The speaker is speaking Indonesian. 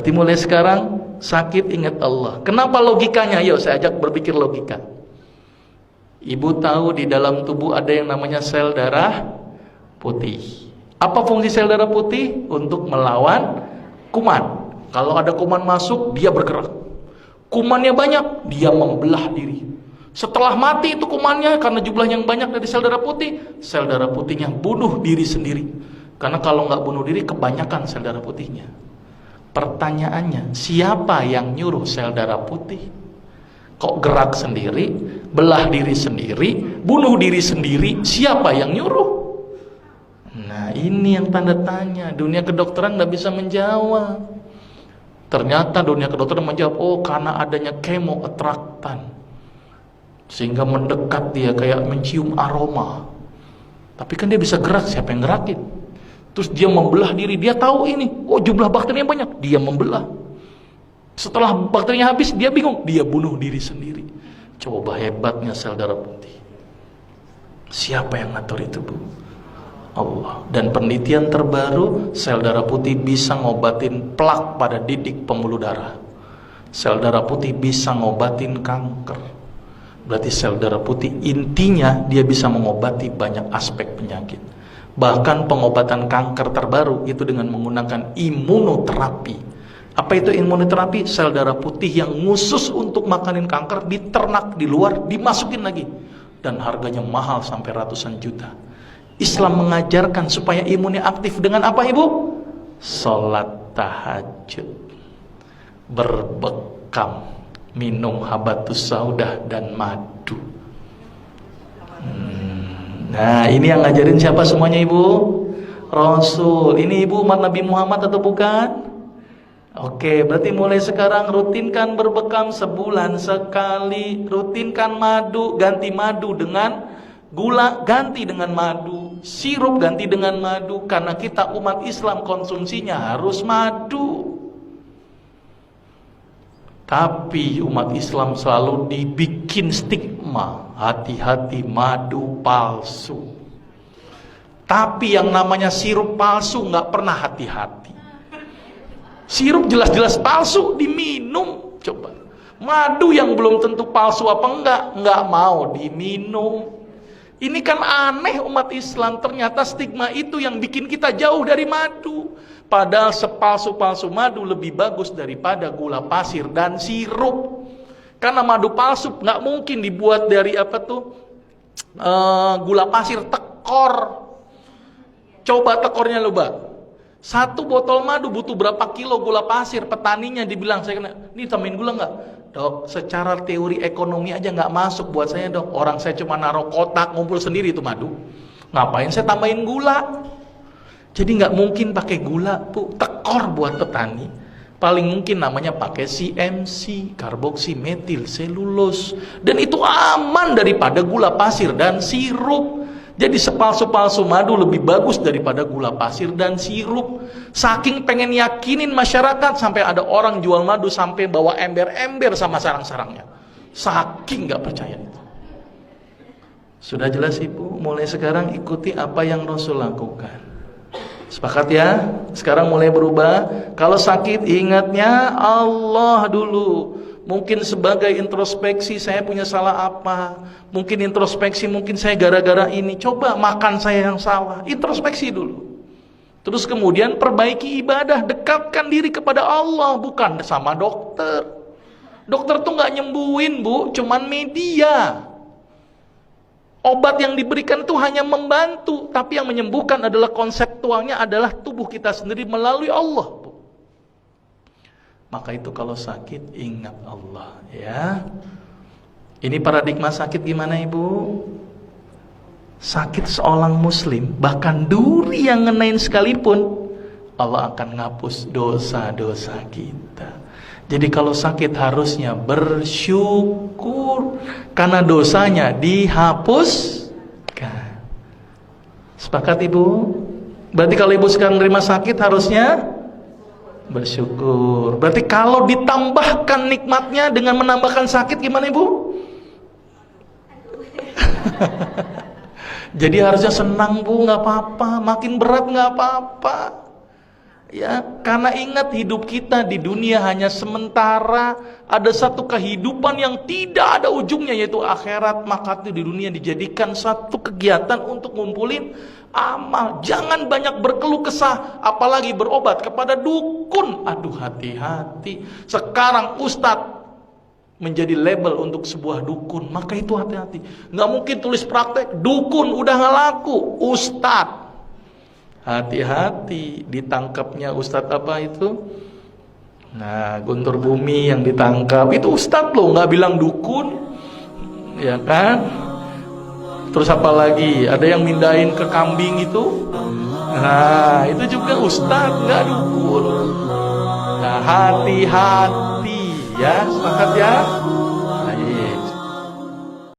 Berarti mulai sekarang sakit ingat Allah. Kenapa logikanya? Yuk saya ajak berpikir logika. Ibu tahu di dalam tubuh ada yang namanya sel darah putih. Apa fungsi sel darah putih? Untuk melawan kuman. Kalau ada kuman masuk, dia bergerak. Kumannya banyak, dia membelah diri. Setelah mati itu kumannya, karena jumlahnya yang banyak dari sel darah putihnya bunuh diri sendiri. Karena kalau nggak bunuh diri, kebanyakan sel darah putihnya. Pertanyaannya, siapa yang nyuruh sel darah putih? Kok gerak sendiri, belah diri sendiri, bunuh diri sendiri, siapa yang nyuruh? Nah ini yang tanda tanya. Dunia kedokteran nggak bisa menjawab. Ternyata dunia kedokteran menjawab, oh karena adanya kemoatraktan, sehingga mendekat dia kayak mencium aroma. Tapi kan dia bisa gerak, siapa yang gerakin? Terus dia membelah diri, dia tahu ini, oh jumlah bakterinya banyak, dia membelah. Setelah bakterinya habis, dia bingung, dia bunuh diri sendiri. Coba hebatnya sel darah putih. Siapa yang ngatur itu, Bu? Allah. Dan penelitian terbaru, sel darah putih bisa ngobatin plak pada didik pembuluh darah. Sel darah putih bisa ngobatin kanker. Berarti sel darah putih intinya dia bisa mengobati banyak aspek penyakit. Bahkan pengobatan kanker terbaru itu dengan menggunakan imunoterapi. Apa itu imunoterapi? Sel darah putih yang khusus untuk makanin kanker diternak di luar, dimasukin lagi. Dan harganya mahal sampai ratusan juta. Islam mengajarkan supaya imunnya aktif dengan apa, Ibu? Sholat tahajud, berbekam, minum habatus saudah dan madu. Nah ini yang ngajarin siapa semuanya, Ibu? Rasul. Ini Ibu umat Nabi Muhammad atau bukan? Oke, berarti mulai sekarang rutinkan berbekam sebulan sekali. Rutinkan madu, ganti madu dengan gula, ganti dengan madu. Sirup ganti dengan madu. Karena kita umat Islam konsumsinya harus madu. Tapi umat Islam selalu dibikin stigma, hati-hati madu palsu. Tapi yang namanya sirup palsu nggak pernah hati-hati. Sirup jelas-jelas palsu diminum, coba. Madu yang belum tentu palsu apa nggak mau diminum. Ini kan aneh umat Islam, ternyata stigma itu yang bikin kita jauh dari madu. Padahal sepalsu-palsu madu lebih bagus daripada gula pasir dan sirup. Karena madu palsu nggak mungkin dibuat dari gula pasir, tekor. Coba tekornya lupa. Satu botol madu butuh berapa kilo gula pasir? Petaninya dibilang, saya kena, ini tambahin gula nggak? Dok, secara teori ekonomi aja nggak masuk buat saya, dok. Orang saya cuma naruh kotak, ngumpul sendiri itu madu. Ngapain saya tambahin gula? Jadi nggak mungkin pakai gula, Bu. Tekor buat petani. Paling mungkin namanya pakai CMC, karboksimetil selulose. Dan itu aman daripada gula pasir dan sirup. Jadi sepalsu-palsu madu lebih bagus daripada gula pasir dan sirup. Saking pengen yakinin masyarakat, sampai ada orang jual madu sampai bawa ember-ember sama sarang-sarangnya. Saking nggak percaya itu. Sudah jelas, Ibu? Mulai sekarang ikuti apa yang Rasul lakukan. Sepakat ya? Sekarang mulai berubah. Kalau sakit ingatnya Allah dulu. Mungkin sebagai introspeksi, saya punya salah apa? Mungkin introspeksi, mungkin saya gara-gara ini. Coba makan saya yang salah. Introspeksi dulu. Terus kemudian perbaiki ibadah, dekatkan diri kepada Allah, bukan sama dokter. Dokter tuh nggak nyembuhin, Bu, cuman media. Obat yang diberikan itu hanya membantu, tapi yang menyembuhkan adalah konseptualnya adalah tubuh kita sendiri melalui Allah. Maka itu kalau sakit ingat Allah, ya. Ini paradigma sakit gimana, Ibu? Sakit seorang muslim, bahkan duri yang ngenain sekalipun, Allah akan ngapus dosa-dosa kita. Jadi kalau sakit harusnya bersyukur karena dosanya dihapuskan. Sepakat, Ibu? Berarti kalau Ibu sekarang nerima sakit harusnya bersyukur. Berarti kalau ditambahkan nikmatnya dengan menambahkan sakit gimana, Ibu? Jadi harusnya senang, Bu, nggak apa-apa. Makin berat nggak apa-apa. Ya, karena ingat hidup kita di dunia hanya sementara, ada satu kehidupan yang tidak ada ujungnya yaitu akhirat, maka itu di dunia dijadikan satu kegiatan untuk ngumpulin amal. Jangan banyak berkeluh kesah, apalagi berobat kepada dukun. Aduh, hati-hati. Sekarang ustadz menjadi label untuk sebuah dukun, maka itu hati-hati. Nggak mungkin tulis praktek dukun udah nggak laku, ustadz. Hati-hati ditangkapnya ustadz apa itu? Nah, Guntur Bumi yang ditangkap itu ustadz loh, nggak bilang dukun, ya kan? Terus apa lagi? Ada yang mindahin ke kambing itu? Nah, itu juga ustadz, nggak dukun. Nah, hati-hati ya, sepakat ya.